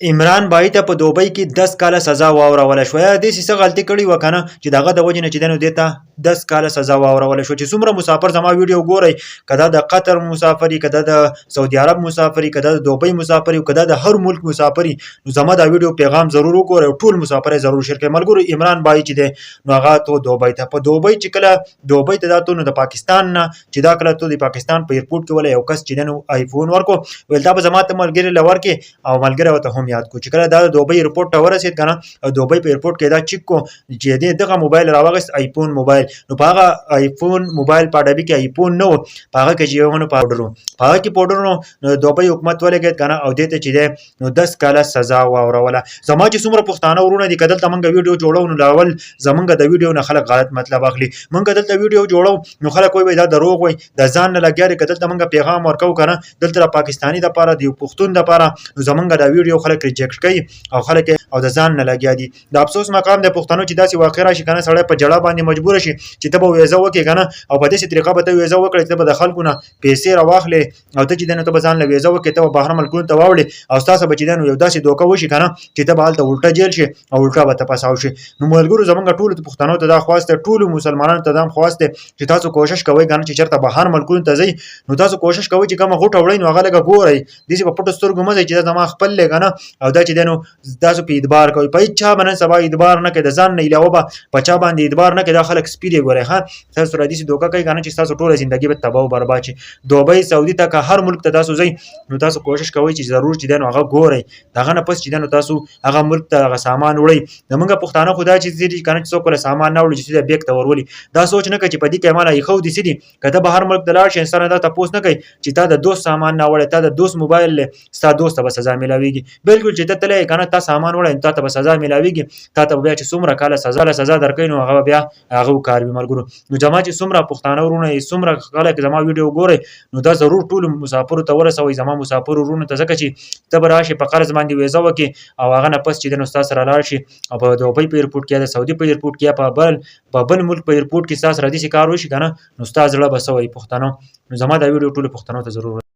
عمران بھائی ته په دوبۍ کې 10 کاله سزا واوروله شوه. یا داسې څه غلطي کړې وه که نه چې د هغه د وجې نه چې دی نو دې ته 10 کاله سزا واوروله شوه. چې څومره مسافر زما ویډیو ګورئ، که دا د قطر مسافر وي، که دا د سعودي عرب مسافر وي، که دا د دوبۍ مسافر وي، که دا د هر ملک مسافر وي، نو زما دا ویډیو پیغام ضرور وګورئ او ټول مسافر ضرور شیر کړئ. ملګرو عمران بھائی چې دی نو هغه تو دوبۍ ته په دوبۍ چې کله دوبۍ ته دا تو نو د پاکستان نه چې دا کله تو د پاکستان په ایرپورټ کې ولا یو کس چې دی نو آیفون ورکو، ویل دا به زما ته ملګري له ورکې او ملګری ورته هم یاد کو. چې کله دا د دوبۍ ایرپورټ ته ورسېد که نه او دوبۍ په ایرپورټ کې دا چیک کو چې دې دغه موبایل راواغست آیفون موبایل، نو په هغه آیفون موبایل په ډبي کې آیفون نه و، په هغه کې چې یو نو پاوډر و، په هغه کې پاوډر نو دوبۍ حکومت ولګېد که نه او دې ته چې دی نو 10 کاله سزا واوروله. زما چې څومره پښتانه ورونه دي که دلته موږ ویډیو جوړو نو لاول زمونږ د ویډیو نه خلک غلط مطلب اخلي. موږ دلته ویډیو جوړو نو خلک وایي دا دروغ وایي، د ځان نه لګیا دي. که دلته موږ پیغام ورکو که نه دلته د پاکستاني دپاره د یو پښتون دپاره نو زمونږ دا ویډیو خلک ریجیکټ کوي او خلک او د ځان نه لګیا دي. د افسوس مقام د پښتنو چې داسې واقع راشي که نه سړی په جړه باندې مجبور شي چې ته به ویزه وکړې که نه او په داسې طریقه به ته ویزه وکړې چې ته به د خلکو نه پیسې راواخلې او ته چې دی نو ته به ځان له ویزه وکړې، ته به بهر ملکونو ته واوړې او ستاسو به چې دی نو یو داسې دوکه وشي که نه چې ته به هلته الټه جیل شي او الټه به ته پساو شي. نو ملګرو زمونږ ټولو پښتنو ته دا خواست دی، ټولو مسلمانانو ته دا هم خواست دی چې تاسو کوشش کوئ که نه چې چېرته بهر ملکونو ته ځئ نو تاسو کوشش کوئ چې کومه غوټه وړئ نو هغه لږه ګورئ، داسې په پټو سترګو مه ځئ چې دا زما خپل دی که نه او دا چې دی نو تاسو په اعتبار کوئ. په هېڅ چا به نن سبا اعتبار نه کوئ، د ځان نه علاوه به په چا باندې اعتبار نه کوئ. دا خلک سپي دی ګورئ ښه، تاسو را داسې دوکه کوئ که نه چې ستاسو ټوله زندګي به تباه او برباد شي. دوبۍ سعودي ته که هر ملک ته تاسو ځئ نو تاسو کوشش کوئ چې ضرور چې دی نو هغه ګورئ، د هغه نه پس چې دی نو تاسو هغه ملک ته هغه سامان وړئ. زمونږ پښتانه خو دا چې دي که نه چې څوک له سامان نه وړي چې سیده بیګ ته ورولي، دا سوچ نه کوي چې په دې کې ماله ایښودي څه دي. که ته به هر ملک ته لاړ شې انسان دا تپوس نه کوي چې تا د دوست سامان نه وړی، تا د دوست موبایل دی ستا دوست ته به سزا میلاویږي. بالکل چې ته تللی که نه تا سامان وړی نو تا ته به سزا میلاویږي، تا ته به بیا چې څومره کاله سزا درکوي نو هغه بیا هغه کار وي. ملګرو نو زما چې څومره پښتانه ورونه یې څومره خلک زما ویډیو ګورئ نو دا ضرور ټولو مسافرو ته ورسوئ، زما مسافرو ورونو ته، ځکه چې ته به راشې په قرض باندې ویزه وکړې او هغه نه پس چې دی نو ستا سره لاړ شي او په دوبۍ په ایرپورټ کې یا د سعودي په ایرپورټ کې یا په بل ملک په ایرپورټ کې ستا سره داسې کار وشي که نه نو ستا زړه به څه وایي پښتنو. نو زما دا ویډیو ټولو پښتنو ته ضرور